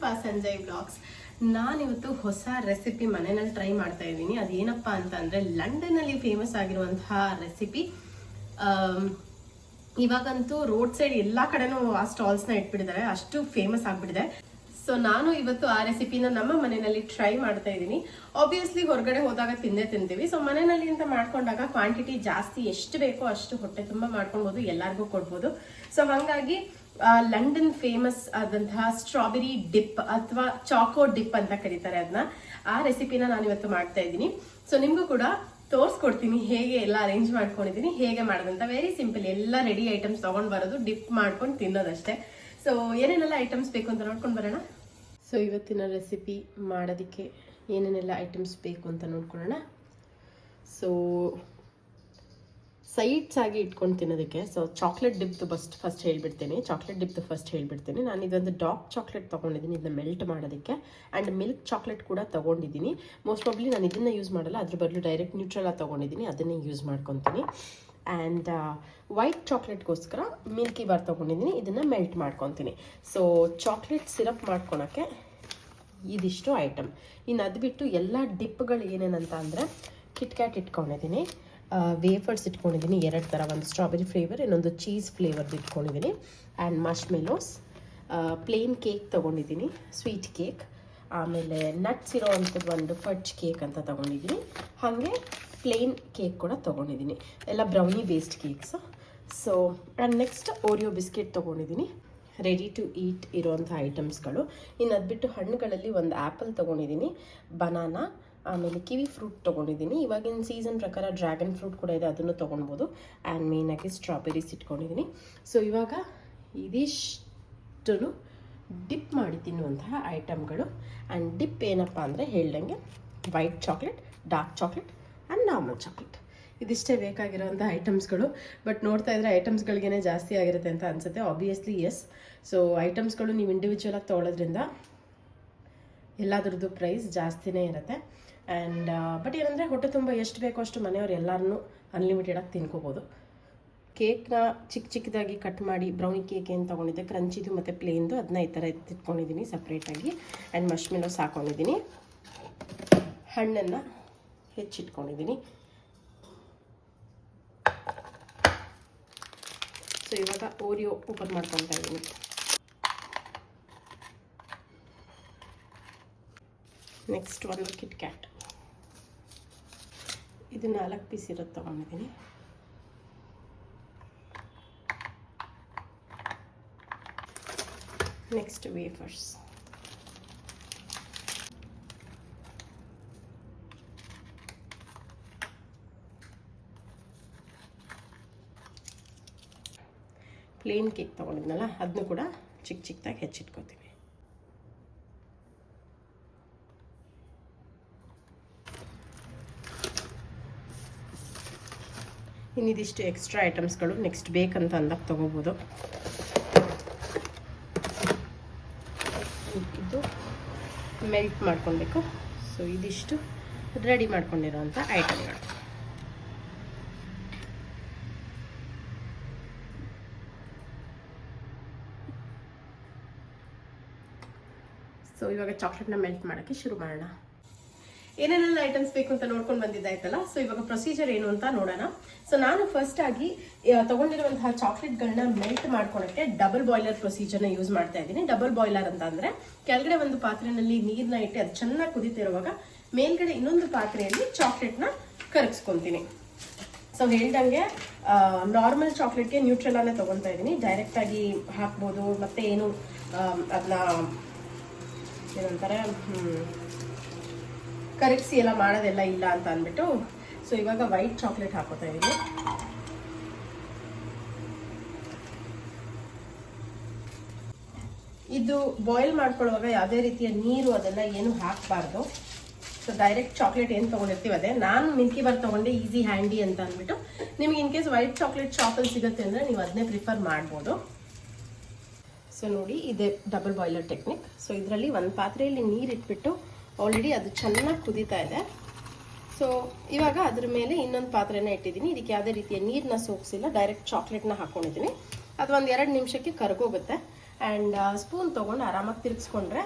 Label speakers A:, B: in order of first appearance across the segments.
A: Shilpa Sanjay blogs. ನಾನಿವತ್ತು ಹೊಸ recipe ಮನೆಯಲ್ಲಿ ಟ್ರೈ ಮಾಡ್ತಾ ಇದ್ದೀನಿ. ಅದೇನಪ್ಪ ಅಂತಂದರೆ ಲಂಡನ್ನಲ್ಲಿ ಫೇಮಸ್ ಆಗಿರುವಂತಹ ರೆಸಿಪಿ. ಇವಾಗಂತೂ ರೋಡ್ ಸೈಡ್ ಎಲ್ಲ ಕಡೆನೂ ಆ ಸ್ಟಾಲ್ಸ್ನ ಇಟ್ಬಿಟ್ಟಿದ್ದಾರೆ, ಅಷ್ಟು ಫೇಮಸ್ ಆಗಿಬಿಟ್ಟಿದೆ. ಸೊ ನಾನು ಇವತ್ತು ಆ ರೆಸಿಪಿನ ನಮ್ಮ ಮನೆಯಲ್ಲಿ ಟ್ರೈ ಮಾಡ್ತಾ ಇದ್ದೀನಿ. ಆಬ್ವಿಯಸ್ಲಿ ಹೊರಗಡೆ ಹೋದಾಗ ತಿಂತೀವಿ. ಸೊ ಮನೆಯಲ್ಲಿ ಅಂತ ಮಾಡ್ಕೊಂಡಾಗ ಕ್ವಾಂಟಿಟಿ ಜಾಸ್ತಿ ಎಷ್ಟು ಬೇಕೋ ಅಷ್ಟು ಹೊಟ್ಟೆ ತುಂಬ ಮಾಡ್ಕೊಳ್ಬೋದು, ಎಲ್ಲರಿಗೂ ಕೊಡ್ಬೋದು. ಸೊ ಹಾಗಾಗಿ ಲಂಡನ್ ಫೇಮಸ್ ಆದಂತಹ ಸ್ಟ್ರಾಬೆರಿ ಡಿಪ್ ಅಥವಾ ಚಾಕೋ ಡಿಪ್ ಅಂತ ಕರೀತಾರೆ ಅದನ್ನ, ಆ ರೆಸಿಪಿನ ನಾನು ಇವತ್ತು ಮಾಡ್ತಾ ಇದ್ದೀನಿ. ಸೊ ನಿಮಗೂ ಕೂಡ ತೋರಿಸ್ಕೊಡ್ತೀನಿ ಹೇಗೆ ಎಲ್ಲ ಅರೇಂಜ್ ಮಾಡ್ಕೊಂಡಿದ್ದೀನಿ, ಹೇಗೆ ಮಾಡೋದಂತ. ವೆರಿ ಸಿಂಪಲ್, ಎಲ್ಲ ರೆಡಿ ಐಟಮ್ಸ್ ತಗೊಂಡ್ ಬರೋದು, ಡಿಪ್ ಮಾಡ್ಕೊಂಡು ತಿನ್ನೋದಷ್ಟೇ. ಸೊ ಏನೇನೆಲ್ಲ ಐಟಮ್ಸ್ ಬೇಕು ಅಂತ ನೋಡ್ಕೊಂಡು ಬರೋಣ. ಸೊ ಇವತ್ತಿನ ರೆಸಿಪಿ ಮಾಡೋದಕ್ಕೆ ಏನೇನೆಲ್ಲ ಐಟಮ್ಸ್ ಬೇಕು ಅಂತ ನೋಡ್ಕೊಳ್ಳೋಣ. ಸೊ ಸೈಡ್ಸ್ ಆಗಿ ಇಟ್ಕೊಂಡು ತಿನ್ನೋದಕ್ಕೆ ಸೊ ಚಾಕ್ಲೇಟ್ ಡಿಪ್ದು ಫಸ್ಟ್ ಹೇಳ್ಬಿಡ್ತೀನಿ. ನಾನು ಇದೊಂದು ಡಾರ್ಕ್ ಚಾಕ್ಲೇಟ್ ತೊಗೊಂಡಿದ್ದೀನಿ, ಇದನ್ನ ಮೆಲ್ಟ್ ಮಾಡೋದಕ್ಕೆ. ಆ್ಯಂಡ್ ಮಿಲ್ಕ್ ಚಾಕ್ಲೇಟ್ ಕೂಡ ತೊಗೊಂಡಿದ್ದೀನಿ. ಮೋಸ್ಟ್ ಪ್ರಾಬ್ಲಿ ನಾನು ಇದನ್ನು ಯೂಸ್ ಮಾಡಲ್ಲ, ಅದ್ರ ಬದಲು ಡೈರೆಕ್ಟ್ ನ್ಯೂಟ್ರಲ್ಲ ತೊಗೊಂಡಿದ್ದೀನಿ, ಅದನ್ನೇ ಯೂಸ್ ಮಾಡ್ಕೊತೀನಿ. ಆ್ಯಂಡ್ ವೈಟ್ ಚಾಕ್ಲೇಟ್ಗೋಸ್ಕರ ಮಿಲ್ಕಿ ಬಾರ್ ತೊಗೊಂಡಿದ್ದೀನಿ, ಇದನ್ನು ಮೆಲ್ಟ್ ಮಾಡ್ಕೊತೀನಿ. ಸೊ ಚಾಕ್ಲೇಟ್ ಸಿರಪ್ ಮಾಡ್ಕೊಳಕ್ಕೆ ಇದಿಷ್ಟು ಐಟಮ್. ಇನ್ನು ಅದು ಬಿಟ್ಟು ಎಲ್ಲ ಡಿಪ್ಗಳು ಏನೇನಂತ ಅಂದರೆ ಕಿಟ್ಕ್ಯಾಟ್ ಇಟ್ಕೊಂಡಿದ್ದೀನಿ, ವೇಫರ್ಸ್ ಇಟ್ಕೊಂಡಿದ್ದೀನಿ 2 ಥರ, ಒಂದು ಸ್ಟ್ರಾಬೆರಿ ಫ್ಲೇವರ್, ಇನ್ನೊಂದು ಚೀಸ್ ಫ್ಲೇವರ್ದು ಇಟ್ಕೊಂಡಿದ್ದೀನಿ. ಆ್ಯಂಡ್ ಮಶ್ಮೆಲೋಸ್, ಪ್ಲೇನ್ ಕೇಕ್ ತೊಗೊಂಡಿದ್ದೀನಿ, ಸ್ವೀಟ್ ಕೇಕ್, ಆಮೇಲೆ ನಟ್ಸ್ ಇರೋ ಅಂಥದ್ದು ಒಂದು ಫಡ್ಜ್ ಕೇಕ್ ಅಂತ ತೊಗೊಂಡಿದ್ದೀನಿ. ಹಾಗೆ ಪ್ಲೇನ್ ಕೇಕ್ ಕೂಡ ತೊಗೊಂಡಿದ್ದೀನಿ, ಎಲ್ಲ brownie based cakes. So and next Oreo biscuit ತೊಗೊಂಡಿದ್ದೀನಿ, ರೆಡಿ ಟು ಈಟ್ ಇರೋವಂಥ ಐಟಮ್ಸ್ಗಳು. ಇನ್ನು ಅದು ಬಿಟ್ಟು ಹಣ್ಣುಗಳಲ್ಲಿ ಒಂದು ಆ್ಯಪಲ್ ತೊಗೊಂಡಿದ್ದೀನಿ, ಬನಾನಾ, ಆಮೇಲೆ ಕಿವಿ ಫ್ರೂಟ್ ತೊಗೊಂಡಿದ್ದೀನಿ. ಇವಾಗಿನ ಸೀಸನ್ ಪ್ರಕಾರ ಡ್ರ್ಯಾಗನ್ ಫ್ರೂಟ್ ಕೂಡ ಇದೆ, ಅದನ್ನು ತೊಗೊಳ್ಬೋದು. ಆ್ಯಂಡ್ ಮೇಯ್ನಾಗಿ ಸ್ಟ್ರಾಬೆರೀಸ್ ಇಟ್ಕೊಂಡಿದ್ದೀನಿ. ಸೊ ಇವಾಗ ಇದಿಷ್ಟು ಡಿಪ್ ಮಾಡಿ ತಿನ್ನುವಂತಹ ಐಟಮ್ಗಳು. ಆ್ಯಂಡ್ ಡಿಪ್ ಏನಪ್ಪ ಅಂದರೆ ಹೇಳ್ದಂಗೆ white chocolate, dark chocolate and normal chocolate, ಇದಿಷ್ಟೇ ಬೇಕಾಗಿರೋವಂಥ ಐಟಮ್ಸ್ಗಳು. ಬಟ್ ನೋಡ್ತಾ ಇದ್ರೆ ಐಟಮ್ಸ್ಗಳಿಗೇ ಜಾಸ್ತಿ ಆಗಿರುತ್ತೆ ಅಂತ ಅನಿಸುತ್ತೆ. Obviously S. ಸೊ ಐಟಮ್ಸ್ಗಳು ನೀವು ಇಂಡಿವಿಜುವಲಾಗಿ ತೊಗೊಳೋದ್ರಿಂದ ಎಲ್ಲದ್ರದ್ದು ಪ್ರೈಸ್ ಜಾಸ್ತಿನೇ ಇರುತ್ತೆ. ಆ್ಯಂಡ್ ಬಟ್ ಏನಂದರೆ ಹೊಟ್ಟೆ ತುಂಬ ಎಷ್ಟು ಬೇಕೋ ಅಷ್ಟು ಮನೆಯವ್ರು ಎಲ್ಲರೂ ಅನ್ಲಿಮಿಟೆಡಾಗಿ ತಿನ್ಕೋಬೋದು. ಕೇಕ್ನ ಚಿಕ್ಕದಾಗಿ ಕಟ್ ಮಾಡಿ ಬ್ರೌನಿ ಕೇಕ್ ಏನು ತೊಗೊಂಡಿದ್ದೆ, ಕ್ರಂಚಿದು ಮತ್ತು ಪ್ಲೇನ್ದು, ಅದನ್ನ ಈ ಥರ ಎತ್ತಿಟ್ಕೊಂಡಿದ್ದೀನಿ ಸಪ್ರೇಟಾಗಿ. ಆ್ಯಂಡ್ ಮಶ್ಮೆಲೋಸ್ ಹಾಕ್ಕೊಂಡಿದ್ದೀನಿ, ಹಣ್ಣನ್ನು ಹೆಚ್ಚಿಟ್ಕೊಂಡಿದ್ದೀನಿ. ಸೊ ಇವಾಗ ಓರಿಯೋ ಓಪನ್ ಮಾಡ್ಕೊತಾ ಇದ್ದೀನಿ. ನೆಕ್ಸ್ಟ್ ಒಂದು ಕಿಟ್ಕ್ಯಾಟ್, ಇದು 4 ಪೀಸ್ ಇರೋದು ತೊಗೊಂಡಿದ್ದೀನಿ. ನೆಕ್ಸ್ಟ್ ವೇಫರ್ಸ್, ಪ್ಲೇನ್ ಕೇಕ್ ತೊಗೊಂಡಿದ್ನಲ್ಲ ಅದನ್ನು ಕೂಡ ಚಿಕ್ಕದಾಗಿ ಹೆಚ್ಚಿಟ್ಕೋತೀನಿ. ಇನ್ನಿದಿಷ್ಟು ಎಕ್ಸ್ಟ್ರಾ ಐಟಮ್ಸ್ಗಳು ನೆಕ್ಸ್ಟ್ ಬೇಕಂತ ಅಂದಾಗ ತೊಗೋಬೋದು. ಇದು ಮೆಲ್ಟ್ ಮಾಡ್ಕೊಳ್ಬೇಕು. ಸೊ ಇದಿಷ್ಟು ರೆಡಿ ಮಾಡ್ಕೊಂಡಿರೋವಂಥ ಐಟಮ್ಗಳು. ಸೊ ಇವಾಗ ಚಾಕ್ಲೇಟ್ನ ಮೆಲ್ಟ್ ಮಾಡೋಕ್ಕೆ ಶುರು ಮಾಡೋಣ. ಏನೇನೆಲ್ಲ ಐಟಮ್ಸ್ ಬೇಕು ಅಂತ ನೋಡ್ಕೊಂಡು ಬಂದಿದ್ದಾಯ್ತಲ್ಲ. ಸೊ ಇವಾಗ ಪ್ರೊಸೀಜರ್ ಏನು ಅಂತ ನೋಡೋಣ. ಸೊ ನಾನು ಫಸ್ಟ್ ಆಗಿ ತಗೊಂಡಿರುವಂತಹ ಚಾಕ್ಲೇಟ್ಗಳನ್ನ ಮೆಲ್ಟ್ ಮಾಡ್ಕೊಳಕ್ಕೆ ಡಬಲ್ ಬಾಯ್ಲರ್ ಪ್ರೊಸೀಜರ್ನ ಯೂಸ್ ಮಾಡ್ತಾ ಇದ್ದೀನಿ. ಡಬಲ್ ಬಾಯ್ಲರ್ ಅಂತ ಅಂದ್ರೆ ಕೆಳಗಡೆ ಒಂದು ಪಾತ್ರೆಯಲ್ಲಿ ನೀರನ್ನ ಇಟ್ಟು ಅದು ಚೆನ್ನಾಗಿ ಕುದೀತಿರುವಾಗ ಮೇಲ್ಗಡೆ ಇನ್ನೊಂದು ಪಾತ್ರೆಯಲ್ಲಿ ಚಾಕ್ಲೇಟ್ನ ಕರಗಿಸ್ಕೊಂತೀನಿ. ಸೊ ಹೇಳ್ದಂಗೆ ನಾರ್ಮಲ್ ಚಾಕ್ಲೇಟ್ಗೆ ನ್ಯೂಟ್ರೆಲಾನೇ ತಗೊತಾ ಇದ್ದೀನಿ, ಡೈರೆಕ್ಟ್ ಆಗಿ ಹಾಕ್ಬೋದು. ಮತ್ತೆ ಏನು ಅದನ್ನ ಏನಂತಾರೆ ಕರಗಿಸಿ ಎಲ್ಲ ಮಾಡೋದೆಲ್ಲ ಇಲ್ಲ ಅಂತ ಅಂದ್ಬಿಟ್ಟು. ಸೊ ಇವಾಗ ವೈಟ್ ಚಾಕ್ಲೇಟ್ ಹಾಕೋತಾ ಇದ್ದೀನಿ. ಇದು ಬಾಯ್ಲ್ ಮಾಡ್ಕೊಳ್ಳುವಾಗ ಯಾವುದೇ ರೀತಿಯ ನೀರು ಅದೆಲ್ಲ ಏನು ಹಾಕಬಾರ್ದು. ಸೊ ಡೈರೆಕ್ಟ್ ಚಾಕ್ಲೇಟ್ ಏನು ತೊಗೊಂಡಿರ್ತೀವಿ ಅದೇ. ನಾನು ಮಿಲ್ಕಿ ಬಾರ್ ತೊಗೊಂಡೆ, ಈಸಿ ಹ್ಯಾಂಡಿ ಅಂತ ಅಂದ್ಬಿಟ್ಟು. ನಿಮ್ಗೆ ಇನ್ ಕೇಸ್ ವೈಟ್ ಚಾಕ್ಲೇಟ್ ಶಾಪಲ್ಲಿ ಸಿಗುತ್ತೆ ಅಂದರೆ ನೀವು ಅದನ್ನೇ ಪ್ರಿಫರ್ ಮಾಡ್ಬೋದು. ಸೊ ನೋಡಿ, ಇದೆ ಡಬಲ್ ಬಾಯ್ಲರ್ ಟೆಕ್ನಿಕ್. ಸೊ ಇದರಲ್ಲಿ ಒಂದು ಪಾತ್ರೆಯಲ್ಲಿ ನೀರು ಇಟ್ಬಿಟ್ಟು ಆಲ್ರೆಡಿ ಅದು ಚೆನ್ನಾಗಿ ಕುದೀತಾ ಇದೆ. ಸೊ ಇವಾಗ ಅದ್ರ ಮೇಲೆ ಇನ್ನೊಂದು ಪಾತ್ರೆನ ಇಟ್ಟಿದ್ದೀನಿ. ಇದಕ್ಕೆ ಯಾವುದೇ ರೀತಿಯ ನೀರನ್ನ ಸೋಗಿಸಿಲ್ಲ, ಡೈರೆಕ್ಟ್ ಚಾಕ್ಲೇಟ್ನ ಹಾಕ್ಕೊಂಡಿದ್ದೀನಿ. ಅದು ಒಂದು 2 ನಿಮಿಷಕ್ಕೆ ಕರಗೋಗುತ್ತೆ. ಆ್ಯಂಡ್ ಸ್ಪೂನ್ ತೊಗೊಂಡು ಆರಾಮಾಗಿ ತಿರುಗಿಸ್ಕೊಂಡ್ರೆ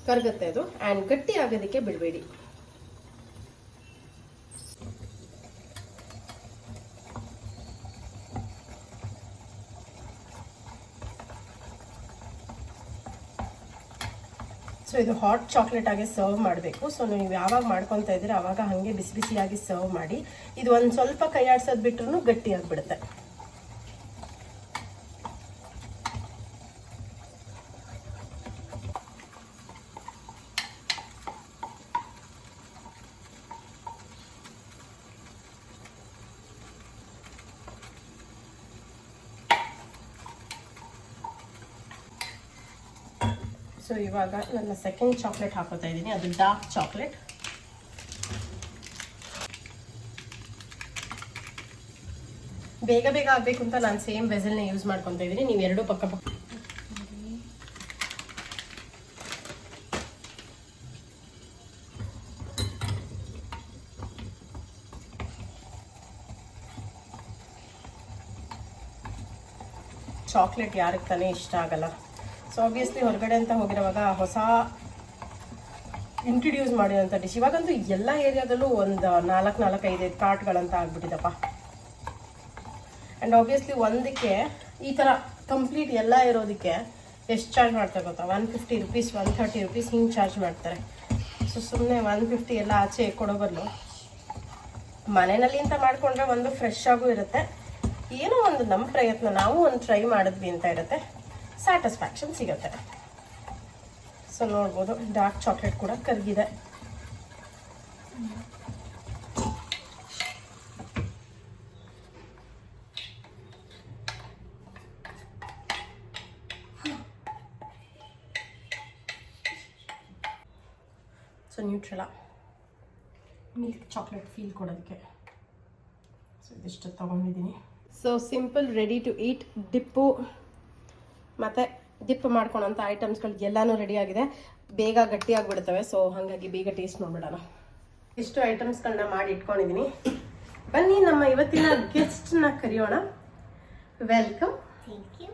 A: ಕರಗುತ್ತೆ ಅದು. ಆ್ಯಂಡ್ ಗಟ್ಟಿ ಆಗೋದಕ್ಕೆ ಬಿಡಬೇಡಿ. ಸೊ ಇದು ಹಾಟ್ ಚಾಕ್ಲೇಟ್ ಆಗಿ ಸರ್ವ್ ಮಾಡಬೇಕು. ಸೊ ನೀವು ಯಾವಾಗ ಮಾಡ್ಕೊತಾ ಇದ್ದೀರಾ ಆವಾಗ ಹಾಗೆ ಬಿಸಿ ಬಿಸಿಯಾಗಿ ಸರ್ವ್ ಮಾಡಿ. ಇದು ಒಂದು ಸ್ವಲ್ಪ ಕೈ ಆಡ್ಸೋದು ಬಿಟ್ರೂ ಗಟ್ಟಿ ಆಗಿಬಿಡುತ್ತೆ. ಸೊ ಇವಾಗ ನನ್ನ ಸೆಕೆಂಡ್ ಚಾಕ್ಲೇಟ್ ಹಾಕೋತಾ ಇದ್ದೀನಿ, ಅದು ಡಾರ್ಕ್ ಚಾಕ್ಲೇಟ್. ಬೇಗ ಬೇಗ ಆಗಬೇಕು ಅಂತ ನಾನು ಸೇಮ್ ವೆಸಲ್ನ ಯೂಸ್ ಮಾಡ್ಕೊತಾ ಇದ್ದೀನಿ. ನೀವು ಎರಡೂ ಪಕ್ಕ ಪಕ್ಕ ಚಾಕ್ಲೇಟ್ ಯಾರಿಗೆ ತಾನೇ ಇಷ್ಟ ಆಗಲ್ಲ. ಸೊ ಆಬ್ವಿಯಸ್ಲಿ ಹೊರಗಡೆ ಅಂತ ಹೋಗಿರುವಾಗ ಹೊಸ ಇಂಟ್ರಡ್ಯೂಸ್ ಮಾಡಿರೋಂಥ ಡಿಶ್. ಇವಾಗಂತೂ ಎಲ್ಲ ಏರಿಯಾದಲ್ಲೂ ಒಂದು 4-5 ಕಾರ್ಟ್ಗಳಂತ ಆಗ್ಬಿಟ್ಟಿದಪ್ಪ. ಆ್ಯಂಡ್ ಆಬ್ವಿಯಸ್ಲಿ ಒಂದಕ್ಕೆ ಈ ಥರ ಕಂಪ್ಲೀಟ್ ಎಲ್ಲ ಇರೋದಕ್ಕೆ ಎಷ್ಟು ಚಾರ್ಜ್ ಮಾಡ್ತಾರೆ ಗೊತ್ತಾ? 150 ರುಪೀಸ್, 130 ರುಪೀಸ್ ಹಿಂಗೆ ಚಾರ್ಜ್ ಮಾಡ್ತಾರೆ. ಸೊ ಸುಮ್ಮನೆ 150 ಎಲ್ಲ ಆಚೆ ಕೊಡೋ ಬದಲು ಮನೆಯಲ್ಲಿ ಅಂತ ಮಾಡಿಕೊಂಡ್ರೆ ಒಂದು ಫ್ರೆಶ್ ಆಗೂ ಇರುತ್ತೆ, ಏನೋ ಒಂದು ನಮ್ಮ ಪ್ರಯತ್ನ ನಾವು ಒಂದು ಟ್ರೈ ಮಾಡಿದ್ವಿ ಅಂತ ಇರುತ್ತೆ, ಸ್ಯಾಟಿಸ್ಫ್ಯಾಕ್ಷನ್ ಸಿಗುತ್ತೆ. ಸೊ ನೋಡ್ಬೋದು ಡಾರ್ಕ್ ಚಾಕ್ಲೇಟ್ ಕೂಡ ಕರಗಿದೆ. So Nutrela milk chocolate feel ಕೊಡೋದಕ್ಕೆ ಸೊ ಇದಿಷ್ಟು ತೊಗೊಂಡಿದ್ದೀನಿ. So simple ready to eat dip ಮತ್ತು ಡಿಪ್ ಮಾಡ್ಕೊಳೋಂಥ ಐಟಮ್ಸ್ಗಳು ಎಲ್ಲನೂ ರೆಡಿ ಆಗಿದೆ. ಬೇಗ ಗಟ್ಟಿಯಾಗಿಬಿಡ್ತವೆ. ಸೊ ಹಾಗಾಗಿ ಬೇಗ ಟೇಸ್ಟ್ ನೋಡ್ಬಿಡೋಣ. ಇಷ್ಟು ಐಟಮ್ಸ್ಗಳನ್ನ ಮಾಡಿ ಇಟ್ಕೊಂಡಿದ್ದೀನಿ. ಬನ್ನಿ ನಮ್ಮ ಇವತ್ತಿನ ಗೆಸ್ಟ್ನ ಕರೆಯೋಣ. ವೆಲ್ಕಮ್.
B: Thank you.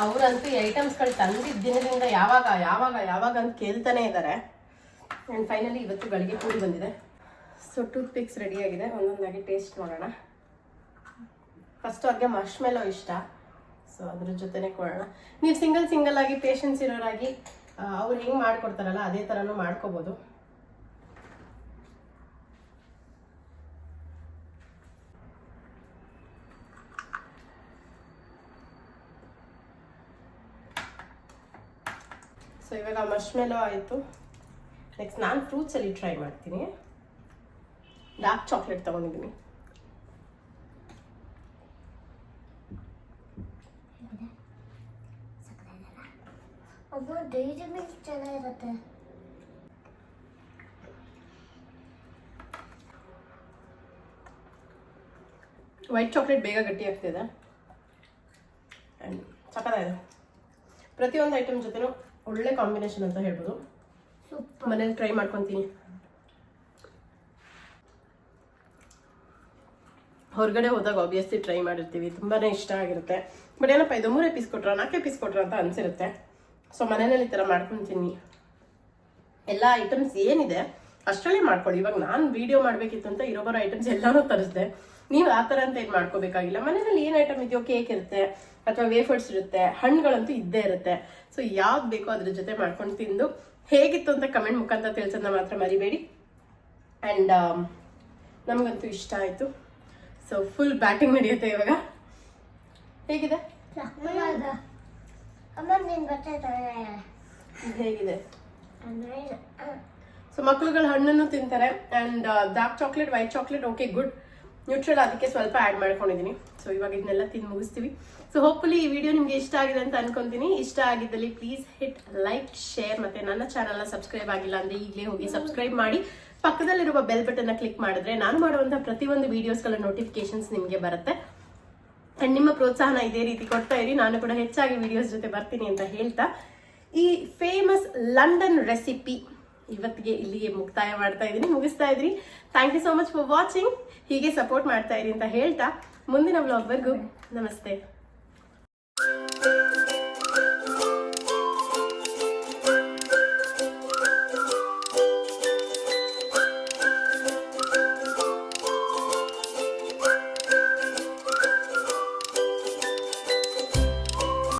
A: ಅವರಂತೂ ಈ ಐಟಮ್ಸ್ಗಳು ತಂದಿದ್ದ ದಿನದಿಂದ ಯಾವಾಗ ಅಂತ ಕೇಳ್ತಾನೆ ಇದ್ದಾರೆ. ಆ್ಯಂಡ್ ಫೈನಲಿ ಇವತ್ತು ಗಳಿಗೆ ಕೂಡಿ ಬಂದಿದೆ. ಸೊ ಟೂತ್ ಪಿಕ್ಸ್ ರೆಡಿಯಾಗಿದೆ, ಒಂದೊಂದಾಗಿ ಟೇಸ್ಟ್ ನೋಡೋಣ. ಫಸ್ಟ್ ಅವ್ರಿಗೆ ಮಾರ್ಷ್ಮೆಲೋ ಇಷ್ಟ, ಸೊ ಅದ್ರ ಜೊತೆನೆ ಕೊಡೋಣ. ನೀವು ಸಿಂಗಲ್ ಆಗಿ ಪೇಷನ್ಸ್ ಇರೋರಾಗಿ ಅವ್ರು ಹೆಂಗೆ ಮಾಡ್ಕೊಡ್ತಾರಲ್ಲ ಅದೇ ಥರನೂ ಮಾಡ್ಕೋಬೋದು. ಸೊ ಇವಾಗ ಮಾರ್ಷ್ಮೆಲೋ ಆಯಿತು. ನೆಕ್ಸ್ಟ್ ನಾನು ಫ್ರೂಟ್ಸಲ್ಲಿ ಟ್ರೈ ಮಾಡ್ತೀನಿ. ಡಾರ್ಕ್ ಚಾಕ್ಲೇಟ್ ತೊಗೊಂಡಿದ್ದೀನಿ.
B: ಅದು ಡೈರಿ ಮಿಲ್ಕ್ ಚೆನ್ನಾಗಿರುತ್ತೆ.
A: ವೈಟ್ ಚಾಕ್ಲೇಟ್ ಬೇಗ ಗಟ್ಟಿ ಆಗ್ತಿದೆ ಆ್ಯಂಡ್ ಸಕ್ಕತ್ತಾಗಿದೆ. ಪ್ರತಿಯೊಂದು ಐಟಮ್ ಜೊತೆನೂ ಒಳ್ಳೆ ಕಾಂಬಿನೇಷನ್ ಅಂತ ಹೇಳ್ಬೋದು. ಮನೇಲಿ ಟ್ರೈ ಮಾಡ್ಕೊತೀನಿ. ಹೊರಗಡೆ ಹೋದಾಗ ಆಬ್ವಿಯಸ್ಲಿ ಟ್ರೈ ಮಾಡಿರ್ತೀವಿ, ತುಂಬಾ ಇಷ್ಟ ಆಗಿರುತ್ತೆ. ಬಟ್ ಏನಪ್ಪ ಇದು 3 ಪೀಸ್ ಕೊಟ್ರ 4 ಪೀಸ್ ಕೊಟ್ರ ಅಂತ ಅನಿಸಿರುತ್ತೆ. ಸೊ ಮನೆಯಲ್ಲಿ ಈ ಥರ ಮಾಡ್ಕೊತೀನಿ. ಎಲ್ಲ ಐಟಮ್ಸ್ ಏನಿದೆ ಅಷ್ಟರಲ್ಲೇ ಮಾಡ್ಕೊಳ್ಳಿ. ಇವಾಗ ನಾನು ವಿಡಿಯೋ ಮಾಡಬೇಕಿತ್ತು ಅಂತ ಇರೋ ಐಟಮ್ಸ್ ಎಲ್ಲನೂ ತರಿಸಿದೆ. ನೀವು ಆ ಥರ ಅಂತ ಏನು ಮಾಡ್ಕೋಬೇಕಾಗಿಲ್ಲ. ಮನೆಯಲ್ಲಿ ಏನು ಐಟಮ್ ಇದೆಯೋ, ಕೇಕ್ ಇರುತ್ತೆ ಅಥವಾ ವೇಫರ್ಸ್ ಇರುತ್ತೆ, ಹಣ್ಣುಗಳಂತೂ ಇದ್ದೇ ಇರುತ್ತೆ. ಸೊ ಯಾವ್ದು ಬೇಕೋ ಅದ್ರ ಜೊತೆ ಮಾಡ್ಕೊಂಡು ತಿಂದು ಹೇಗಿತ್ತು ಅಂತ ಕಮೆಂಟ್ ಮುಖಾಂತರ ತಿಳಿಸೋದನ್ನ ಮಾತ್ರ ಮರಿಬೇಡಿ. ಆ್ಯಂಡ್ ನಮಗಂತೂ ಇಷ್ಟ ಆಯಿತು. ಸೊ ಫುಲ್ ಬ್ಯಾಟಿಂಗ್ ನಡೆಯುತ್ತೆ ಇವಾಗ. ಹೇಗಿದೆ ಹೇಗಿದೆ? ಸೊ ಮಕ್ಳುಗಳು ಹಣ್ಣನ್ನು ತಿಂತಾರೆ. And dark chocolate, white chocolate okay good. Neutral ಅದಕ್ಕೆ ಸ್ವಲ್ಪ ಆ್ಯಡ್ ಮಾಡ್ಕೊಂಡಿದ್ದೀನಿ. ಸೊ ಇವಾಗ ಇದನ್ನೆಲ್ಲ ತಿಂದು ಮುಗಿಸ್ತೀವಿ. ಸೊ ಹೋಪ್ಫುಲಿ ಈ ವಿಡಿಯೋ ನಿಮಗೆ ಇಷ್ಟ ಆಗಿದೆ ಅಂತ ಅನ್ಕೊಂತೀನಿ. ಇಷ್ಟ ಆಗಿದ್ದಲ್ಲಿ ಪ್ಲೀಸ್ ಹಿಟ್ ಲೈಕ್, ಶೇರ್, ಮತ್ತು ನನ್ನ ಚಾನಲ್ನ ಸಬ್ಸ್ಕ್ರೈಬ್ ಆಗಿಲ್ಲ ಅಂದರೆ ಈಗಲೇ ಹೋಗಿ ಸಬ್ಸ್ಕ್ರೈಬ್ ಮಾಡಿ. ಪಕ್ಕದಲ್ಲಿರುವ ಬೆಲ್ ಬಟನ್ನ ಕ್ಲಿಕ್ ಮಾಡಿದ್ರೆ ನಾನು ಮಾಡುವಂಥ ಪ್ರತಿಯೊಂದು ವಿಡಿಯೋಸ್ಗಳ ನೋಟಿಫಿಕೇಶನ್ಸ್ ನಿಮಗೆ ಬರುತ್ತೆ. ಆ್ಯಂಡ್ ನಿಮ್ಮ ಪ್ರೋತ್ಸಾಹನ ಇದೇ ರೀತಿ ಕೊಡ್ತಾ ಇರಿ. ನಾನು ಕೂಡ ಹೆಚ್ಚಾಗಿ ವಿಡಿಯೋಸ್ ಜೊತೆ ಬರ್ತೀನಿ ಅಂತ ಹೇಳ್ತಾ ಈ ಫೇಮಸ್ ಲಂಡನ್ ರೆಸಿಪಿ ಇವತ್ತಿಗೆ ಇಲ್ಲಿಗೆ ಮುಗಿಸ್ತಾ ಇದ್ದೀನಿ. Thank you so much for watching. ಹೀಗೆ ಸಪೋರ್ಟ್ ಮಾಡ್ತಾ ಇರಿ ಅಂತ ಹೇಳ್ತಾ ಮುಂದಿನ ವ್ಲಾಗ್ವರೆಗೂ ನಮಸ್ತೆ.